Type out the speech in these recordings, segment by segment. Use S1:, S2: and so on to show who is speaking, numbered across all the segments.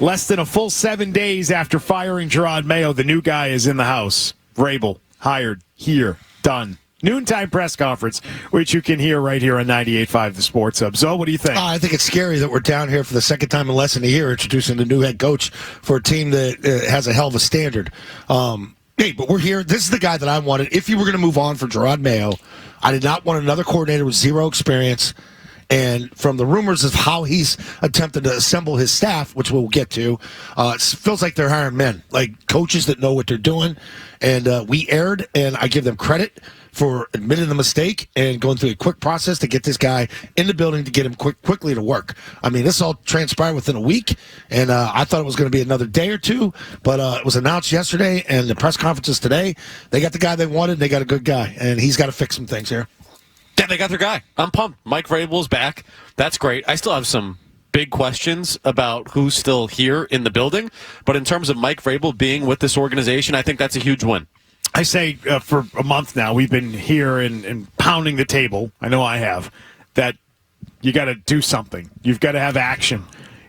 S1: Less than a full 7 days after firing Gerard Mayo, the new guy is in the house. Vrabel, hired, here, done. Noontime press conference, which you can hear right here on 98.5 The Sports Hub. So, what do you think?
S2: I think it's scary that we're down here for the second time in less than a year introducing a new head coach for a team that has a hell of a standard. Hey, but we're here. This is the guy that I wanted. If you were going to move on for Gerard Mayo, I did not want another coordinator with zero experience. And from the rumors of how he's attempted to assemble his staff, which we'll get to, it feels like they're hiring men, like coaches that know what they're doing. And we erred, and I give them credit for admitting the mistake and going through a quick process to get this guy in the building to get him quickly to work. I mean, this all transpired within a week, and I thought it was going to be another day or two, but it was announced yesterday, and the press conferences today, they got the guy they wanted, and they got a good guy, and he's got to fix some things here.
S3: Yeah, they got their guy. I'm pumped. Mike Vrabel's back. That's great. I still have some big questions about who's still here in the building, but in terms of Mike Vrabel being with this organization, I think that's a huge win.
S1: I say for a month now, we've been here and pounding the table. I know I have. That you got to do something. You've got to have action.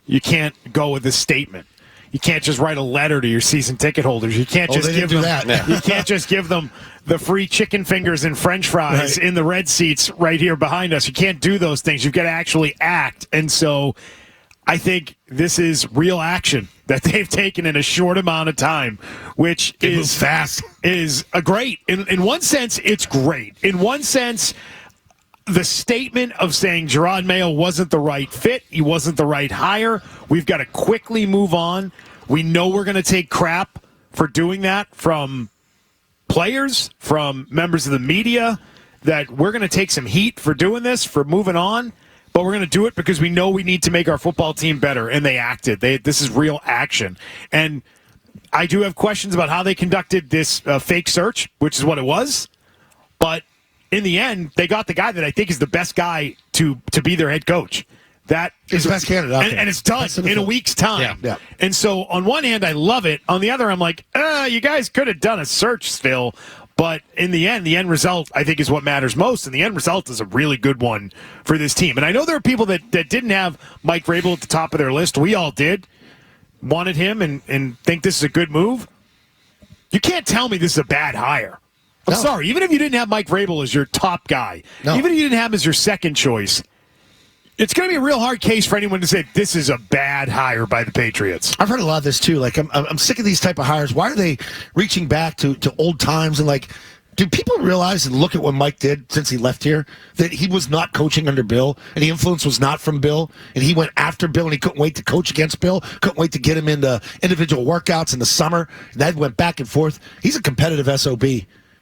S1: You can't go with a statement. You can't just write a letter to your season ticket holders. You can't just give them that. You can't just give them the free chicken fingers and French fries in the red seats right here behind us. You can't do those things. You've got to actually act. And so I think this is real action that they've taken in a short amount of time, which is fast. Is a great. In one sense, it's great. In one sense, the statement of saying Gerard Mayo wasn't the right fit, he wasn't the right hire, we've got to quickly move on. We know we're going to take crap for doing that from players, from members of the media, that we're going to take some heat for doing this, for moving on, but we're going to do it because we know we need to make our football team better, and they acted. This is real action. And I do have questions about how they conducted this fake search, which is what it was, but in the end, they got the guy that I think is the best guy to be their head coach. That is
S2: the best candidate.
S1: And it's done in a week's time.
S2: Yeah.
S1: And so on one hand, I love it. On the other, I'm like, you guys could have done a search still. But in the end result, I think, is what matters most. And the end result is a really good one for this team. And I know there are people that didn't have Mike Vrabel at the top of their list. We all did. Wanted him and think this is a good move. You can't tell me this is a bad hire. I'm sorry. Even if you didn't have Mike Vrabel as your top guy, even if you didn't have him as your second choice, it's going to be a real hard case for anyone to say this is a bad hire by the Patriots.
S2: I've heard a lot of this, too. Like, I'm sick of these type of hires. Why are they reaching back to old times? And, like, do people realize and look at what Mike did since he left here, that he was not coaching under Bill, and the influence was not from Bill, and he went after Bill, and he couldn't wait to coach against Bill, couldn't wait to get him into individual workouts in the summer, and that went back and forth. He's a competitive SOB.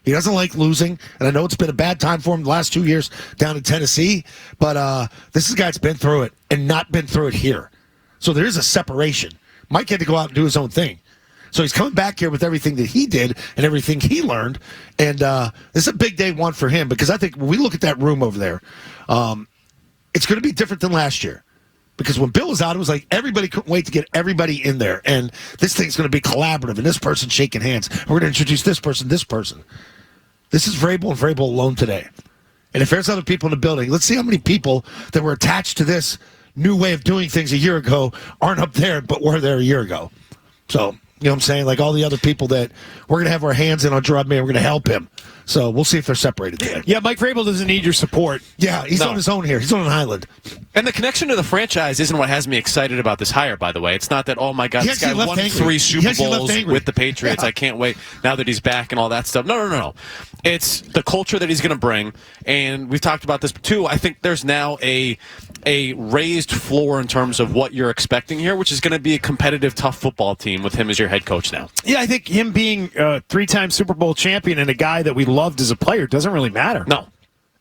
S2: He doesn't like losing, and I know it's been a bad time for him the last 2 years down in Tennessee, but this is a guy that's been through it and not been through it here. So there is a separation. Mike had to go out and do his own thing. So he's coming back here with everything that he did and everything he learned, and this is a big day one for him because I think when we look at that room over there, it's going to be different than last year. Because when Bill was out, it was like everybody couldn't wait to get everybody in there, and this thing's going to be collaborative, and this person's shaking hands. We're going to introduce this person, this person. This is Vrabel and Vrabel alone today. And if there's other people in the building, let's see how many people that were attached to this new way of doing things a year ago aren't up there but were there a year ago. So, you know what I'm saying? Like all the other people that we're going to have our hands in on Gerard Mayo, we're going to help him. So we'll see if they're separated today.
S1: Yeah, Mike Vrabel doesn't need your support.
S2: Yeah, he's on his own here. He's on an island.
S3: And the connection to the franchise isn't what has me excited about this hire, by the way. It's not that, oh, my God, this guy won 3 Super Bowls with the Patriots. Yeah. I can't wait now that he's back and all that stuff. No. It's the culture that he's going to bring. And we've talked about this, too. I think there's now a raised floor in terms of what you're expecting here, which is going to be a competitive, tough football team with him as your head coach now.
S1: Yeah, I think him being a 3-time Super Bowl champion and a guy that we loved as a player doesn't really matter.
S3: No.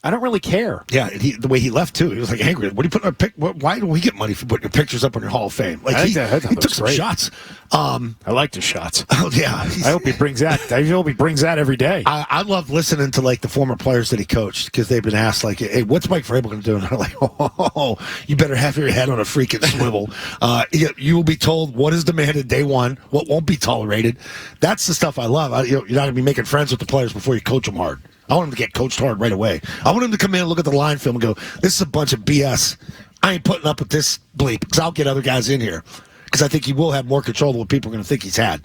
S1: I don't really care.
S2: Yeah, the way he left, too. He was like angry. What do you put on why do we get money for putting your pictures up on your Hall of Fame? Like he took some shots.
S1: I like the shots.
S2: Oh, yeah.
S1: I hope he brings that. I hope he brings that every day.
S2: I love listening to, like, the former players that he coached because they've been asked, like, hey, what's Mike Vrabel going to do? And they're like, oh, you better have your head on a freaking swivel. You will be told what is demanded day one, what won't be tolerated. That's the stuff I love. You're not going to be making friends with the players before you coach them hard. I want him to get coached hard right away. I want him to come in and look at the line film and go, this is a bunch of BS. I ain't putting up with this bleep because I'll get other guys in here. because I think he will have more control than what people are going to think he's had.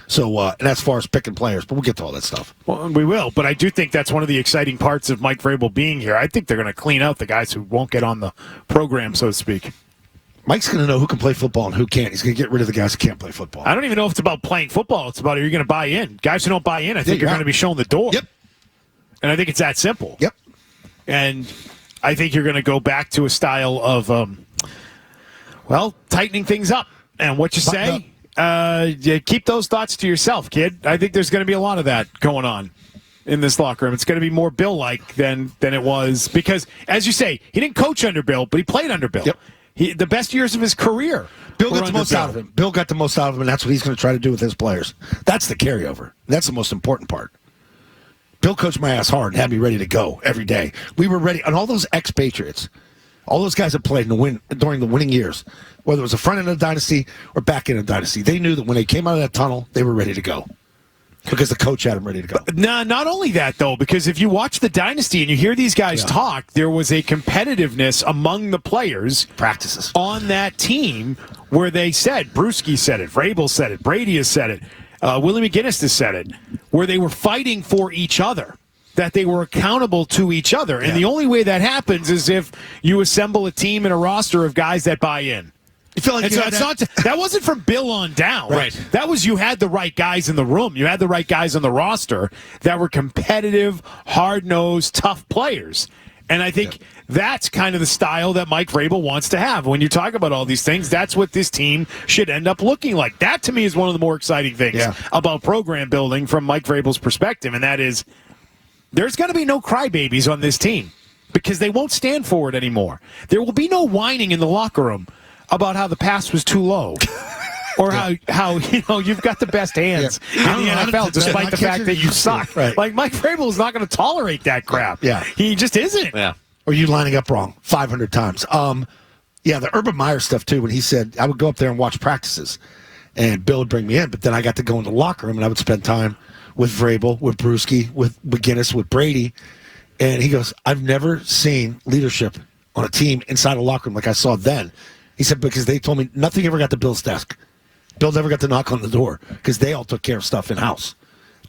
S2: So, and that's as far as picking players, but we'll get to all that stuff.
S1: Well, we will, but I do think that's one of the exciting parts of Mike Vrabel being here. I think they're going to clean out the guys who won't get on the program, so to speak.
S2: Mike's going to know who can play football and who can't. He's going to get rid of the guys who can't play football.
S1: I don't even know if it's about playing football. It's about, are you going to buy in? Guys who don't buy in, I think are going to be shown the door.
S2: Yep.
S1: And I think it's that simple.
S2: Yep.
S1: And I think you're going to go back to a style of, tightening things up. And what you say, you keep those thoughts to yourself, kid. I think there's going to be a lot of that going on in this locker room. It's going to be more Bill-like than it was. Because, as you say, he didn't coach under Bill, but he played under Bill.
S2: Yep.
S1: The best years of his career.
S2: Bill got the most out of him. Bill got the most out of him, and that's what he's going to try to do with his players. That's the carryover. That's the most important part. Bill coached my ass hard and had me ready to go every day. We were ready. And all those ex-Patriots, all those guys that played during the winning years, whether it was the front end of the dynasty or back end of the dynasty, they knew that when they came out of that tunnel, they were ready to go. Because the coach had them ready to go.
S1: Nah, not only that, though, because if you watch the dynasty and you hear these guys talk, there was a competitiveness among the players
S2: practices
S1: on that team where they said, Bruschi said it, Vrabel said it, Brady has said it, Willie McGinnis has said it, where they were fighting for each other, that they were accountable to each other. And the only way that happens is if you assemble a team and a roster of guys that buy in.
S2: You feel like
S1: that wasn't from Bill on down.
S2: Right.
S1: That was you had the right guys in the room. You had the right guys on the roster that were competitive, hard-nosed, tough players. And I think that's kind of the style that Mike Vrabel wants to have. When you talk about all these things, that's what this team should end up looking like. That, to me, is one of the more exciting things about program building from Mike Vrabel's perspective, and that is there's going to be no crybabies on this team because they won't stand for it anymore. There will be no whining in the locker room about how the pass was too low. Or how you've got the best hands in the NFL, despite the fact that you suck.
S2: Right.
S1: Like, Mike Vrabel is not going to tolerate that crap.
S2: Yeah.
S1: He just isn't.
S3: Yeah.
S2: Or you lining up wrong 500 times. The Urban Meyer stuff, too, when he said, I would go up there and watch practices, and Bill would bring me in, but then I got to go in the locker room, and I would spend time with Vrabel, with Bruschi, with McGinnis, with Brady. And he goes, I've never seen leadership on a team inside a locker room like I saw then. He said, because they told me nothing ever got to Bill's desk. Bill never got to knock on the door because they all took care of stuff in-house.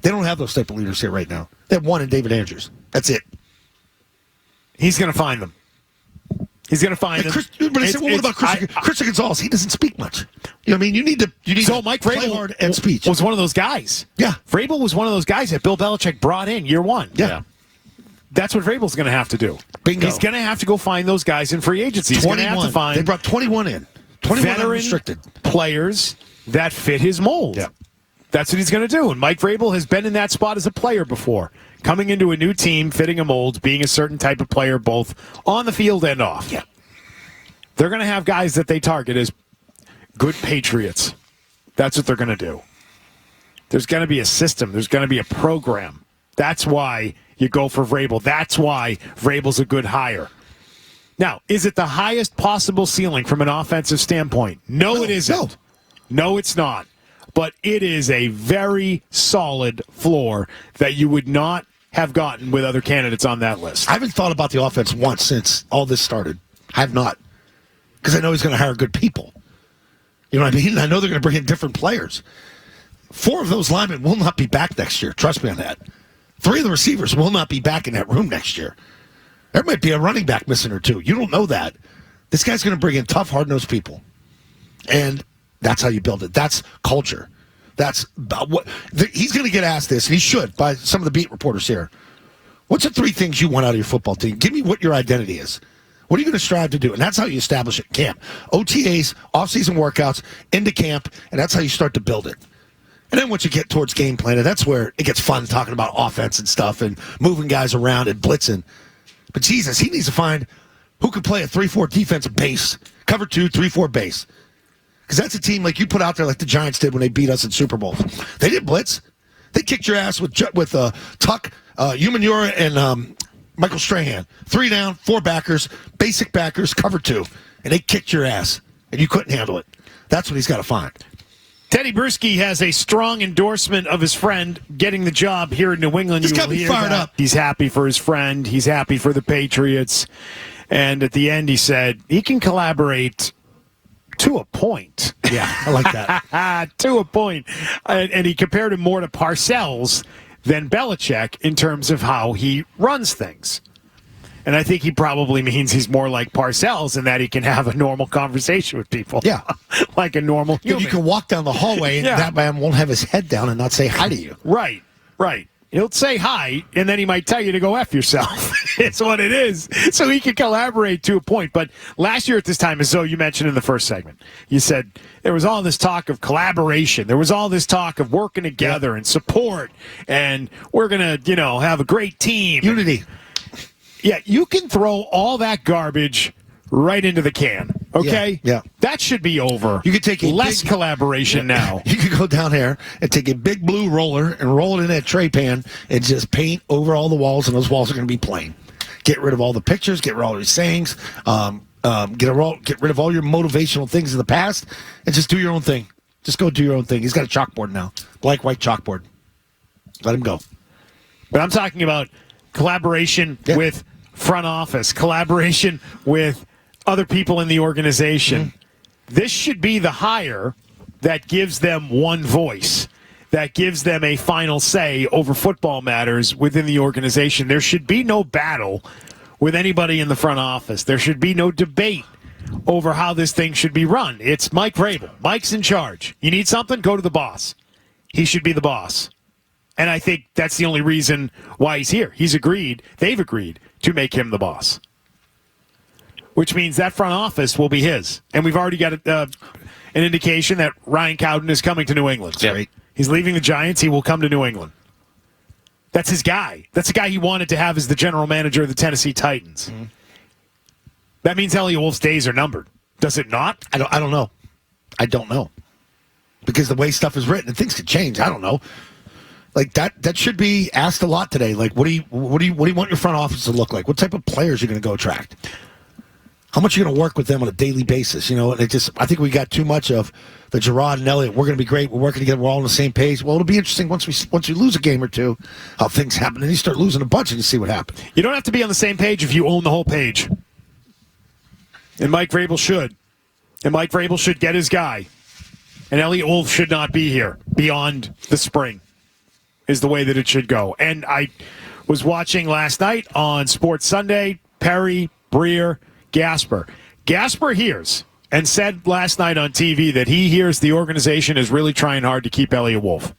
S2: They don't have those type of leaders here right now. They have one in David Andrews. That's it.
S1: He's going to find them. He's going to find them.
S2: But I said, well, what about Christian Gonzalez? He doesn't speak much. You know what I mean? You need to
S1: Mike
S2: play
S1: Vrabel
S2: hard and speech.
S1: Was one of those guys.
S2: Yeah.
S1: Vrabel was one of those guys that Bill Belichick brought in year one.
S2: Yeah.
S1: That's what Vrabel's going to have to do.
S2: Bingo.
S1: He's going to have to go find those guys in free agency. He's going to have to find.
S2: They brought 21 in. 21
S1: veteran
S2: unrestricted
S1: players that fit his mold.
S2: Yeah.
S1: That's what he's going to do. And Mike Vrabel has been in that spot as a player before. Coming into a new team, fitting a mold, being a certain type of player both on the field and off.
S2: Yeah.
S1: They're going to have guys that they target as good Patriots. That's what they're going to do. There's going to be a system. There's going to be a program. That's why you go for Vrabel. That's why Vrabel's a good hire. Now, is it the highest possible ceiling from an offensive standpoint? No, it isn't. No, it's not. But it is a very solid floor that you would not have gotten with other candidates on that list.
S2: I haven't thought about the offense once since all this started. I have not. Because I know he's going to hire good people. You know what I mean? I know they're going to bring in different players. 4 of those linemen will not be back next year. Trust me on that. 3 of the receivers will not be back in that room next year. There might be a running back missing or 2. You don't know that. This guy's going to bring in tough, hard-nosed people. And that's how you build it. That's culture. That's what he's going to get asked this, and he should, by some of the beat reporters here. What's the 3 things you want out of your football team? Give me what your identity is. What are you going to strive to do? And that's how you establish it in camp. OTAs, off-season workouts, into camp, and that's how you start to build it. And then once you get towards game planning, that's where it gets fun talking about offense and stuff and moving guys around and blitzing. But Jesus, he needs to find who could play a 3-4 defensive base, cover 2, 3-4 base. Because that's a team like you put out there like the Giants did when they beat us in Super Bowls. They didn't blitz. They kicked your ass with Tuck, Umanura, and Michael Strahan. 3 down, 4 backers, basic backers, cover 2. And they kicked your ass, and you couldn't handle it. That's what he's got to find.
S1: Teddy Bruschi has a strong endorsement of his friend getting the job here in New England.
S2: He's got me fired up.
S1: He's happy for his friend. He's happy for the Patriots. And at the end, he said he can collaborate To a point.
S2: Yeah, I like that.
S1: To a point. And he compared him more to Parcells than Belichick in terms of how he runs things. And I think he probably means he's more like Parcells in that he can have a normal conversation with people.
S2: Yeah.
S1: Like a normal human.
S2: You can walk down the hallway and that man won't have his head down and not say hi to you.
S1: Right. He'll say hi, and then he might tell you to go F yourself. It's what it is. So he can collaborate to a point. But last year at this time, as though you mentioned in the first segment, you said there was all this talk of collaboration. There was all this talk of working together and support, and we're going to, have a great team.
S2: Unity.
S1: Yeah, you can throw all that garbage right into the can, okay?
S2: Yeah.
S1: That should be over.
S2: You could take
S1: less collaboration now.
S2: You could go down there and take a big blue roller and roll it in that tray pan and just paint over all the walls, and those walls are going to be plain. Get rid of all the pictures, get rid of all your sayings, get rid of all your motivational things in the past, and just do your own thing. Just go do your own thing. He's got a chalkboard now, black, white chalkboard. Let him go.
S1: But I'm talking about collaboration with front office, collaboration with other people in the organization. Mm-hmm. This should be the hire that gives them one voice, that gives them a final say over football matters within the organization. There should be no battle with anybody in the front office. There should be no debate over how this thing should be run. It's Mike Vrabel. Mike's in charge. You need something? Go to the boss. He should be the boss. And I think that's the only reason why he's here. They've agreed to make him the boss. Which means that front office will be his. And we've already got an indication that Ryan Cowden is coming to New England.
S2: Yep. Right.
S1: He's leaving the Giants. He will come to New England. That's his guy. That's the guy he wanted to have as the general manager of the Tennessee Titans. Mm-hmm. That means Elliot Wolf's days are numbered. Does it not?
S2: I don't know. I don't know. Because the way stuff is written, and things could change. I don't know. Like that should be asked a lot today. Like, what do you want your front office to look like? What type of players are you going to go attract? How much are you going to work with them on a daily basis? And I think we got too much of the Gerard and Elliott. We're going to be great. We're working together. We're all on the same page. Well, it'll be interesting once we lose a game or two, how things happen. And you start losing a bunch and you see what happens.
S1: You don't have to be on the same page if you own the whole page. And Mike Vrabel should. And Mike Vrabel should get his guy. And Elliot Wolf should not be here beyond the spring is the way that it should go. And I was watching last night on Sports Sunday, Perry, Breer, Gasper. Gasper hears and said last night on TV that he hears the organization is really trying hard to keep Elliot Wolf.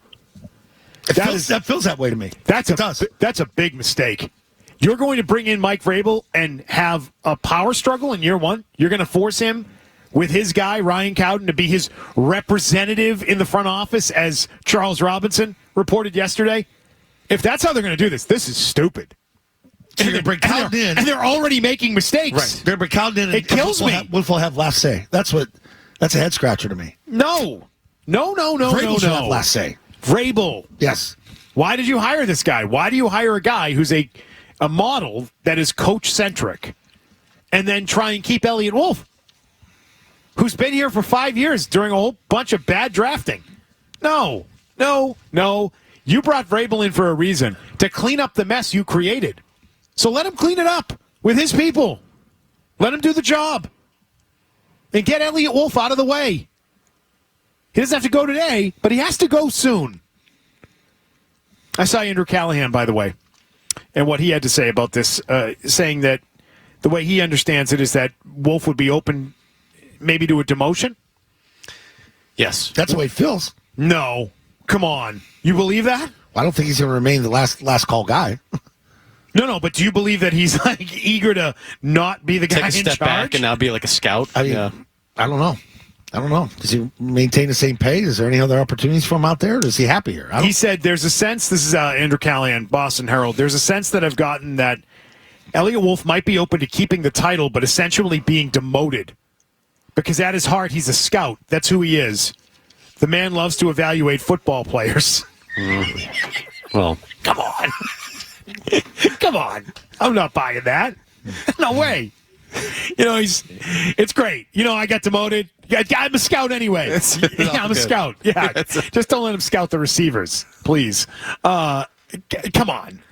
S2: That feels that way to me.
S1: That's a big mistake. You're going to bring in Mike Vrabel and have a power struggle in year one? You're going to force him with his guy, Ryan Cowden, to be his representative in the front office, as Charles Robinson reported yesterday? If that's how they're going to do this, this is stupid.
S2: And they're bring Cowden in,
S1: and they're already making mistakes.
S2: Right. They're bring Cowden in.
S1: It kills me.
S2: Wolf will have last say. That's a head scratcher to me.
S1: No.
S2: Vrabel should have last say.
S1: Vrabel.
S2: Yes.
S1: Why did you hire this guy? Why do you hire a guy who's a model that is coach-centric and then try and keep Elliot Wolf, who's been here for 5 years during a whole bunch of bad drafting? No. You brought Vrabel in for a reason, to clean up the mess you created. So let him clean it up with his people. Let him do the job. And get Elliot Wolf out of the way. He doesn't have to go today, but he has to go soon. I saw Andrew Callahan, by the way, and what he had to say about this, saying that the way he understands it is that Wolf would be open maybe to a demotion.
S3: Yes.
S2: That's the way it feels.
S1: No. Come on. You believe that?
S2: Well, I don't think he's going to remain the last call guy.
S1: No, but do you believe that he's like eager to not be the guy in charge?
S3: Take a step back and now be like a scout?
S2: I mean, I don't know. Does he maintain the same pay? Is there any other opportunities for him out there? Or is he happy here? He
S1: said there's a sense, this is Andrew Callahan, Boston Herald, there's a sense that I've gotten that Elliot Wolf might be open to keeping the title, but essentially being demoted. Because at his heart, he's a scout. That's who he is. The man loves to evaluate football players.
S3: Well,
S1: come on. Come on. I'm not buying that. No way. It's great. I got demoted. I'm a scout anyway. I'm a scout. Yeah. Just don't let him scout the receivers, please. Come on.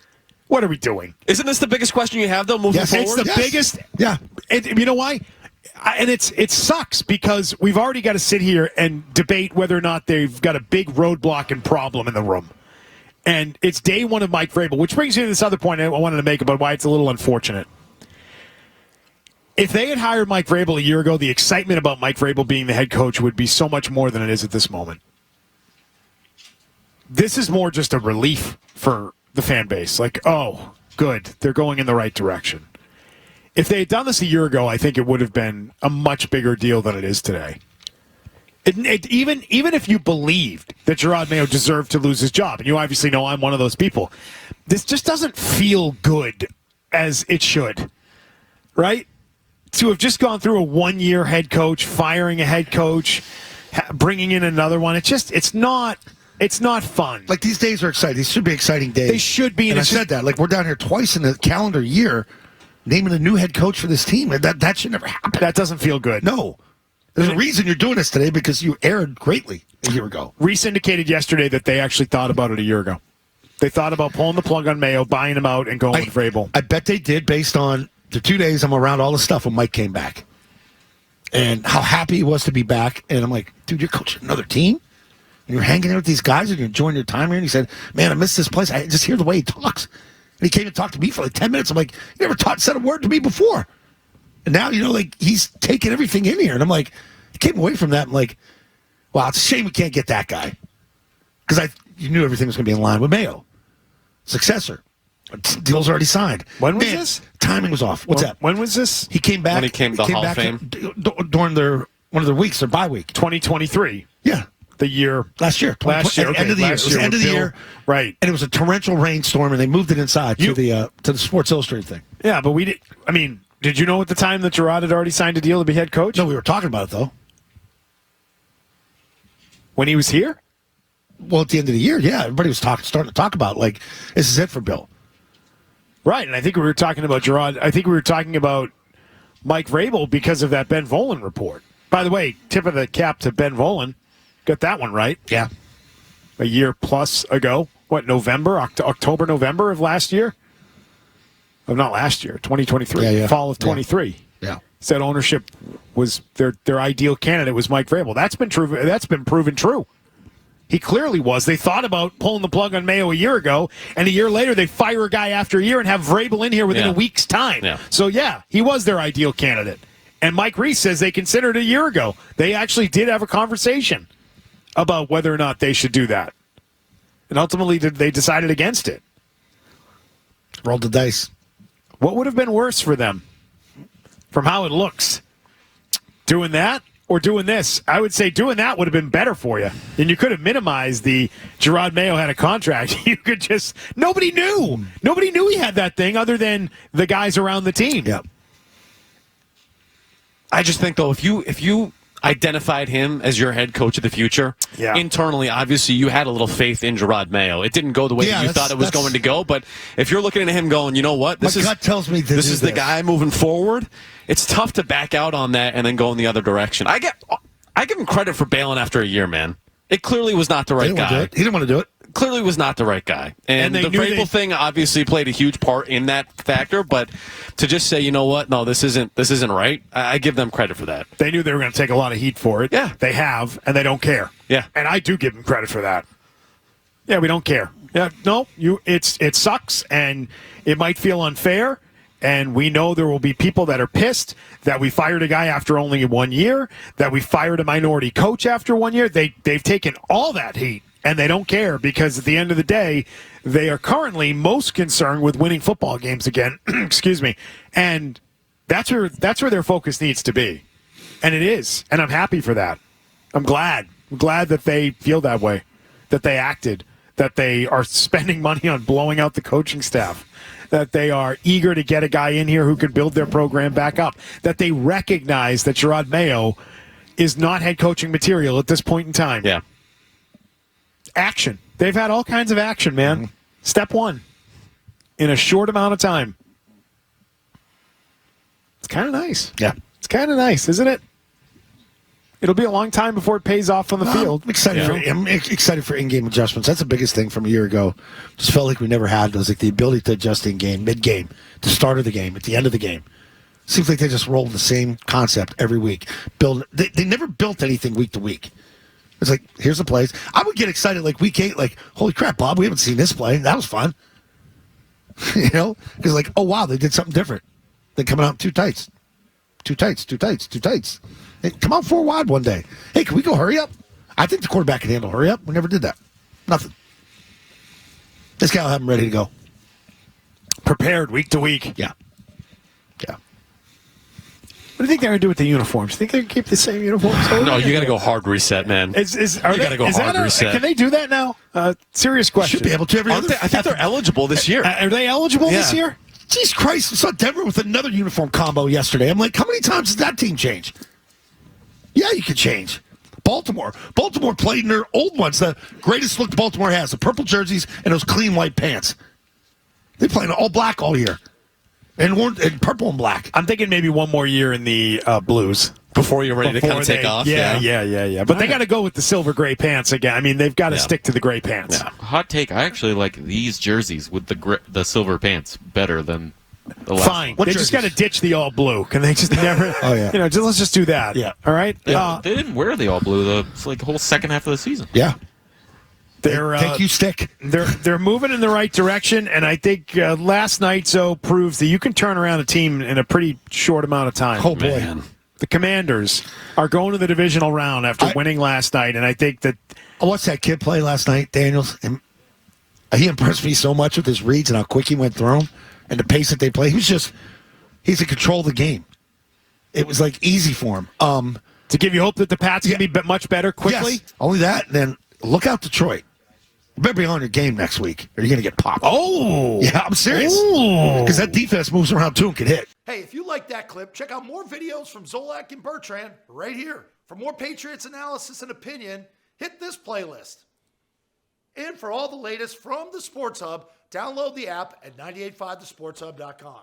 S1: What are we doing?
S3: Isn't this the biggest question you have, though, moving forward?
S1: It's the biggest.
S2: Yeah.
S1: And you know why? And it sucks because we've already got to sit here and debate whether or not they've got a big roadblock and problem in the room. And it's day one of Mike Vrabel, which brings me to this other point I wanted to make about why it's a little unfortunate. If they had hired Mike Vrabel a year ago, the excitement about Mike Vrabel being the head coach would be so much more than it is at this moment. This is more just a relief for the fan base. Like, oh, good, they're going in the right direction. If they had done this a year ago, I think it would have been a much bigger deal than it is today. Even if you believed that Jerod Mayo deserved to lose his job, and you obviously know I'm one of those people, this just doesn't feel good as it should, right? To have just gone through a one-year head coach, firing a head coach, bringing in another one, it's not fun.
S2: Like, these days are exciting. These should be exciting days.
S1: They should be.
S2: And I said that. Like, we're down here twice in the calendar year naming a new head coach for this team. That should never happen.
S1: That doesn't feel good.
S2: No. There's a reason you're doing this today, because you erred greatly a year ago.
S1: Reese indicated yesterday that they actually thought about it a year ago. They thought about pulling the plug on Mayo, buying him out, and going with Vrabel. I
S2: bet they did, based on the 2 days I'm around all the stuff when Mike came back. And how happy he was to be back. And I'm like, dude, you're coaching another team? And you're hanging out with these guys and you're enjoying your time here? And he said, man, I miss this place. I just hear the way he talks. And he came and talked to me for like 10 minutes. I'm like, you never said a word to me before. And now, he's taking everything in here. And I'm like, I came away from that. I'm like, wow, it's a shame we can't get that guy. Because you knew everything was going to be in line with Mayo. Successor. Deal's already signed.
S1: When was this?
S2: Timing was off. What's that?
S1: When was this?
S2: He came back.
S3: When he came to Hall of Fame?
S2: During one of their weeks, their bye week.
S1: 2023.
S2: Yeah.
S1: The year.
S2: Last year.
S1: Last year.
S2: Okay. End of the year. It was the end of the year.
S1: Right.
S2: And it was a torrential rainstorm, and they moved it inside to the Sports Illustrated thing.
S1: Yeah, but we did. I mean, did you know at the time that Jerod had already signed a deal to be head coach?
S2: No, we were talking about it, though.
S1: When he was here?
S2: Well, at the end of the year, yeah. Everybody was starting to talk about, like, this is it for Bill.
S1: Right, and I think we were talking about Jerod. I think we were talking about Mike Vrabel because of that Ben Volen report. By the way, tip of the cap to Ben Volen. Got that one right.
S2: Yeah.
S1: A year plus ago. What, November? October, November of last year? Oh, not last year, 2023.
S2: Yeah.
S1: Fall of 23.
S2: Yeah.
S1: Said ownership was their ideal candidate was Mike Vrabel. That's been proven true. He clearly was. They thought about pulling the plug on Mayo a year ago, and a year later they fire a guy after a year and have Vrabel in here within a week's time.
S3: Yeah.
S1: So, yeah, he was their ideal candidate. And Mike Reese says they considered it a year ago. They actually did have a conversation about whether or not they should do that. And ultimately they decided against it.
S2: Rolled the dice.
S1: What would have been worse for them from how it looks? Doing that? Or doing this? I would say doing that would have been better for you. And you could have minimized the Jerod Mayo had a contract. You could just nobody knew. Nobody knew he had that thing other than the guys around the team.
S2: Yeah.
S3: I just think though, if you identified him as your head coach of the future, internally, obviously you had a little faith in Jerod Mayo. It didn't go the way that you thought it was going to go, but if you're looking at him going, you know what,
S2: my gut tells me
S3: this is the guy moving forward. It's tough to back out on that and then go in the other direction. I give him credit for bailing after a year, man. It clearly was not the right guy.
S2: He didn't want to do it.
S3: Clearly was not the right guy. And the Vrabel thing obviously played a huge part in that factor, but to just say, you know what, no, this isn't right, I give them credit for that.
S1: They knew they were going to take a lot of heat for it.
S3: Yeah.
S1: They have, and they don't care.
S3: Yeah.
S1: And I do give them credit for that. Yeah, we don't care. Yeah, no, it sucks, and it might feel unfair, and we know there will be people that are pissed that we fired a guy after only 1 year, that we fired a minority coach after 1 year. They've taken all that heat. And they don't care because at the end of the day, they are currently most concerned with winning football games again. Excuse me. And that's where their focus needs to be. And it is. And I'm happy for that. I'm glad. I'm glad that they feel that way, that they acted, that they are spending money on blowing out the coaching staff, that they are eager to get a guy in here who can build their program back up, that they recognize that Jerod Mayo is not head coaching material at this point in time.
S3: Yeah.
S1: Action. They've had all kinds of action, man. Mm-hmm. Step one. In a short amount of time. It's kind of nice.
S2: Yeah.
S1: It's kind of nice, isn't it? It'll be a long time before it pays off on the field.
S2: I'm excited for in-game adjustments. That's the biggest thing from a year ago. Just felt like we never had. It was like the ability to adjust in-game, mid-game, the start of the game, at the end of the game. Seems like they just rolled the same concept every week. They never built anything week to week. It's like, here's the plays. I would get excited like week 8, like, holy crap, Bob, we haven't seen this play. That was fun. You know? Because like, oh, wow, they did something different. They're coming out 2 tights. 2 tights, 2 tights, 2 tights. Hey, come out 4 wide one day. Hey, can we go hurry up? I think the quarterback can handle hurry up. We never did that. Nothing. This guy will have him ready to go.
S1: Prepared week to week.
S2: Yeah. Yeah.
S1: What do you think they're going to do with the uniforms? Do you think they're going to keep the same uniforms?
S3: No, you got to go hard reset, man. You got to go hard reset.
S1: Can they do that now? Serious question.
S2: Should be able to.
S3: I think they're eligible this year.
S1: Are they eligible this year?
S2: Jesus Christ, I saw Denver with another uniform combo yesterday. I'm like, how many times does that team change? Yeah, you can change. Baltimore played in their old ones, the greatest look Baltimore has, the purple jerseys and those clean white pants. They play in all black all year. And purple and black.
S1: I'm thinking maybe one more year in the Blues.
S3: Before you're ready to kind of take off.
S1: Yeah. But they got to go with the silver gray pants again. I mean, they've got to stick to the gray pants.
S4: Yeah. Hot take, I actually like these jerseys with the silver pants better than the last
S1: Fine. They just got to ditch the all blue. Can they just never?
S2: Oh, yeah.
S1: Let's just do that.
S2: Yeah.
S1: All right?
S4: They didn't wear the all blue it's like the whole second half of the season.
S2: Yeah.
S1: Thank
S2: you, Stick.
S1: They're moving in the right direction, and I think last night proves that you can turn around a team in a pretty short amount of time.
S2: Oh, boy. Man.
S1: The Commanders are going to the divisional round after winning last night, and I think that...
S2: I watched that kid play last night, Daniels, and he impressed me so much with his reads and how quick he went through them and the pace that they play. He's in control of the game. It was like easy for him.
S1: To give you hope that the Pats can be much better quickly?
S2: Yes. Only that, and then look out Detroit. You better be on your game next week, or you're going to get popped.
S1: Oh!
S2: Yeah, I'm serious. Because that defense moves around, too, and can hit.
S5: Hey, if you like that clip, check out more videos from Zolak and Bertrand right here. For more Patriots analysis and opinion, hit this playlist. And for all the latest from the Sports Hub, download the app at 985thesportshub.com.